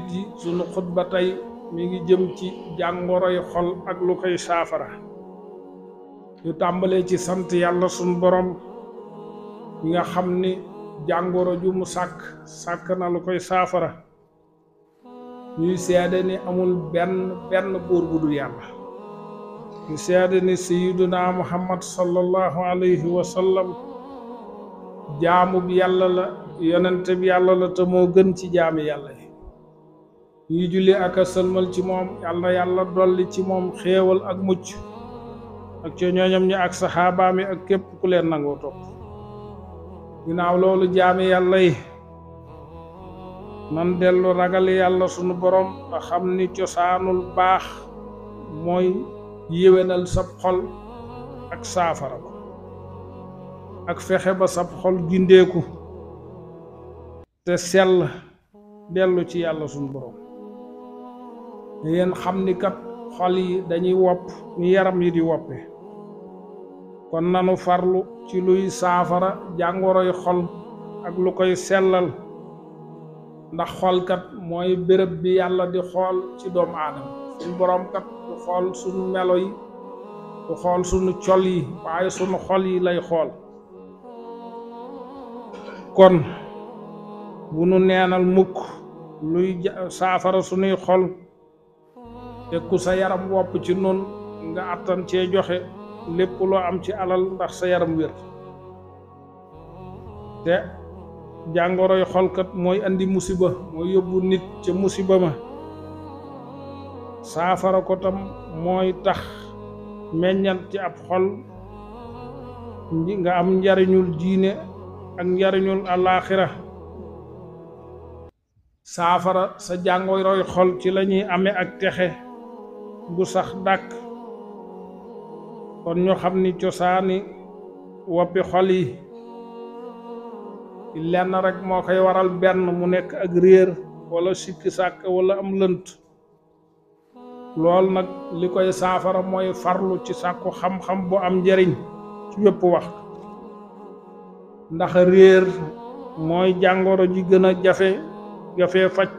ji sunu xutba tey mi ngi jëm ci jàngoroy xol ak lu koy saafara ñu tàmbalee ci sant yàlla sunu borom mi nga xam ni jàngoro ju mu sàkk na lu koy saafara ñuy seede ni amul benn buur bu dul yàlla ñu seede ni sayyiduna muhammad sallallahu alayhi wa sallam jaamu bi yàlla la yonente bi yàlla la te moo gën ci jaami yàlla yi ñuy julli ak a sëlmal ci moom yàlla na yàlla dolli ci moom xéewal ak mucc ak ca ñooñam ñi ak saxaabaami ak képp ku leen nangoo topp ginnaaw loolu jaami yàlla yi nan dellu ragal yàlla sunu borom te xam ni cosaanul baax mooy yéwénal sab xol ak saafara ko ak fexe ba sab xol gindeeku te sell dellu ci yàlla sunu borom yéen xam ni kat xol yi dañuy wopp ni yaram yi di woppe kon nanu farlu ci luy saafara jàngoroy xol ak lu koy sellal ndax xolkat mooy béréb bi yàlla di xool ci doomu aadama suñu boroom kat du xool suñu melo yi du xool suñu col yi waaye suñu xol yi lay xool kon bu nu neenal mukk luy saafara suñuy xol te ku sa yaram wopp ci nun nga attan cee joxe lépp loo am ci alal ndax sa yaram wér te jàngoroy xolkat mooy andi musiba mooy yóbbu nit ca musiba ma saafara ko tam mooy tax meññant ci ab xol nga am njariñul diine ak njariñul alaaxira saafara sa jàngoroy xol ci lañuy amee ak texe bu sax dàkk kon ñu xam ni cosaani woppi xol yi lenn rek moo koy waral benn mu nekk ak réer wala sikki sàkk wala am lënt lool nag li koy saafara mooy farlu ci sàkku xam-xam bu am njariñ ci wépp wax ndax réer mooy jàngoro ji gën a jafe faj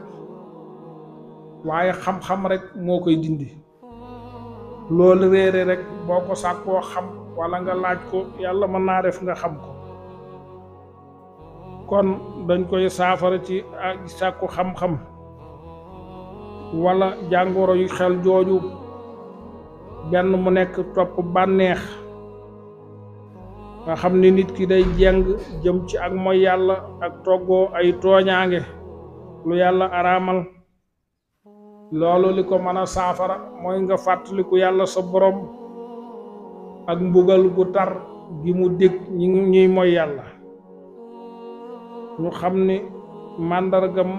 waaye xam-xam rek moo koy dindi loolu réere rek boo ko sàkkoo xam wala nga laaj ko yàlla mën naa def nga xam ko kon dañ koy saafara ci sàkku xam-xam wala jàngoro yu xel jooju benn mu nekk topp bànneex nga xam ni nit ki day jeng jëm ci ak mooy yàlla ak toggoo ay tooñaange lu yàlla araamal loolu li ko mën a saafara mooy nga fàttaliku yàlla sa borom ak mbugal gu tar gi mu dig ñuy mooy yàlla ñu xam ni màndargam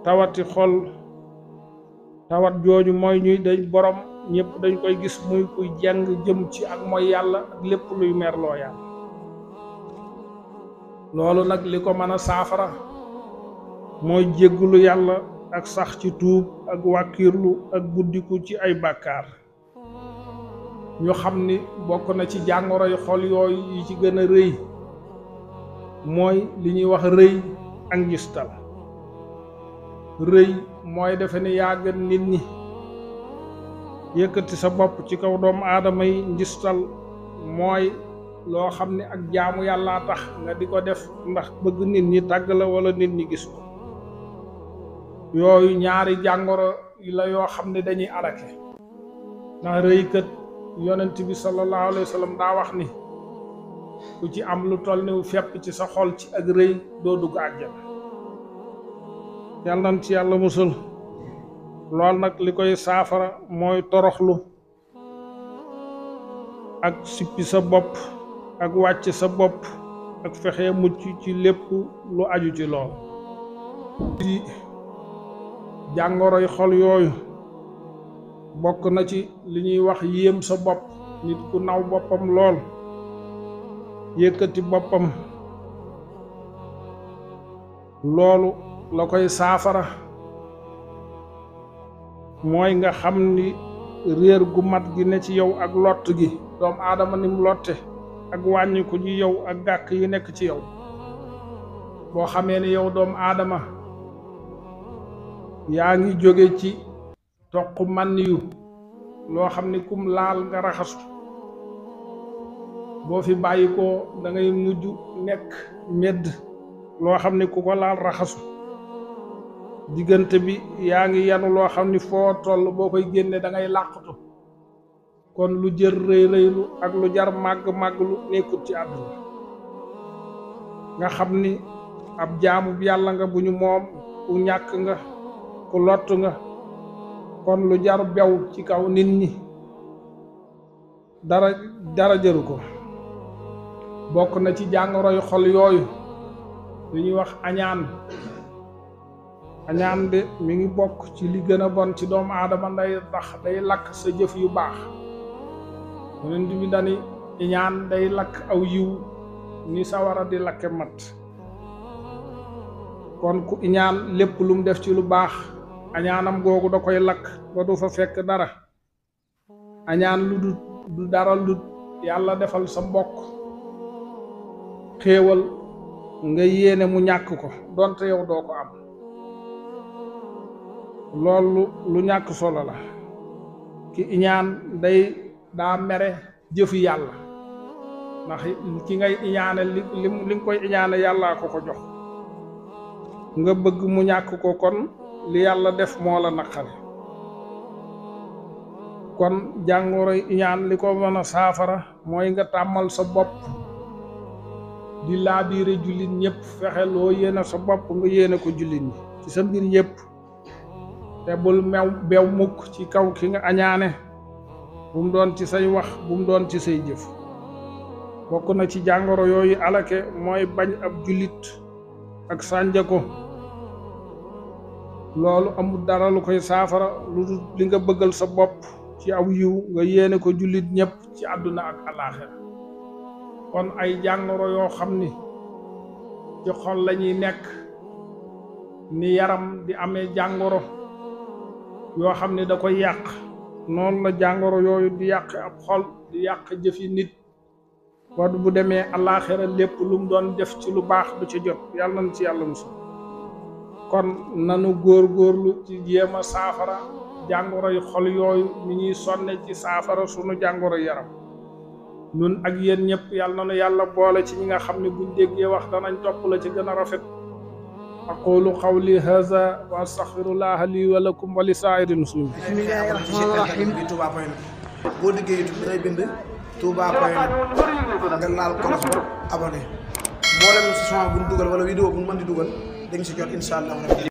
tawati xol tawat jooju mooy ñuy dañ borom ñëpp dañ koy gis muy kuy jeng jëm ci ak mooy yàlla ak lépp luy merloo yàlla loolu nag li ko mën a saafara mooy jéggulu yàlla ak sax ci tuub ak wàkkiirlu ak buddiku ci ay bàkkaar ñu xam ni bokk na ci jàngoroy xol yooyu yi ci gën a rëy mooy li ñuy wax rëy ak njistal rëy mooy defe ni yaa gën nit ñi yëkkati sa bopp ci kaw doomu aadama yi njistal mooy loo xam ne ak jaamu yàllaa tax nga di ko def ndax bëgg nit ñi tàgg la wala nit ñi gis ko yooyu ñaari jàngoro yi la yoo xam ne dañuy alake ndax rëykat yonent bi sallallahu alayhi wa sallam daa wax ni ku ci am lu toll ni fepp ci sa xol ci ak rëy doo dugg àjjana yàlla na ci yàlla musul lool nag li koy saafara mooy toroxlu ak sippi sa bopp ak wàcc sa bopp ak fexe mucc ci lépp lu aju ci lool ci jàngoroy xol yooyu bokk na ci li ñuy wax yéem sa bopp nit ku naw boppam lool yëkkati boppam loolu la koy saafara mooy nga xam ni réer gu mat gi ne ci yow ak lott gi doomu aadama ni mu lotte ak wàññiku ji yow ak gàkk yi nekk ci yow boo xamee ni yow doomu aadama yaa ngi jóge ci toq man yu loo xam ne kum laal nga raxasu boo fi bàyyi ko da ngay mujj nekk medd loo xam ne ku ko laal raxasu diggante bi yaa ngi yanu loo xam ni foo toll boo koy génne da ngay làqatu kon lu jër rëy rëylu ak lu jar màgg lu nekkut ci àdduna nga xam ni ab jaamu bi yàlla nga bu ñu moom ku ñàkk nga ku lott nga kon lu jar bew ci kaw nit ñi dara jëru ko bokk na ci jàngoroy xol yooyu li ñuy wax añaan de mi ngi bokk ci li gën a bon ci doomu aadama day lakk sa jëf yu baax yonent bi dani iñaan day lakk aw yiw ni sawara di lakke mat kon ku iñaan lépp lu mu def ci lu baax añaanam googu da koy lakk ba du fa fekk dara añaan lu du dara lu yàlla defal sa mbokk xéewal nga yéene mu ñàkk ko donte yow doo ko am loolu lu ñàkk solo la ki iñaan daa mere jëfi yàlla ndax ki ngay iñaane li nga koy iñaane yàllaa ko jox nga bëgg mu ñàkk ko kon li yàlla def moo la naqari kon jàngoroy iñaan li ko mën a saafara mooy nga tàmmal sa bopp di laabiire jullit ñëpp fexe loo yéene sa bopp nga yéene ko jullit ñi ci sa mbir yëpp te bul bew mukk ci kaw ki nga añaane bu mu doon ci say wax bu mu doon ci say jëf bokk na ci jàngoro yooyu alake mooy bañ ab jullit ak sànja ko loolu amul dara lu koy saafara lu li nga bëggal sa bopp ci aw yiw nga yéene ko jullit ñëpp ci àdduna ak alaaxira kon ay jàngoro yoo xam ni ci xol lañuy nekk ni yaram di amee jàngoro yoo xam ni da koy yàq noonu la jàngoro yooyu di yàq ab xol di yàq jëfi nit wad bu demee alaaxira lépp lu mu doon def ci lu baax du ci jot yàlla na ci yàlla musul kon nanu góorgóorlu ci jéem a saafara jàngoro yu xol yooyu ni ñuy sonne ci saafara sunu jàngoro yaram nun ak yéen ñëpp yàlla na nu yàlla boole ci ñi nga xam ne buñ déggee wax danañ topp la ci gën a rafet aqulu qawli hadha wa astaghfirullaha li wa lakum wa li saa'iril muslimin bismillahi rahmani rahim Touba Point boo diggee YouTube dangay bind Touba Point nga laal kolos ba abonné mboolem session bu ñu dugal wala vidéo bu ñu mën di dugal dañ si jot incha allah.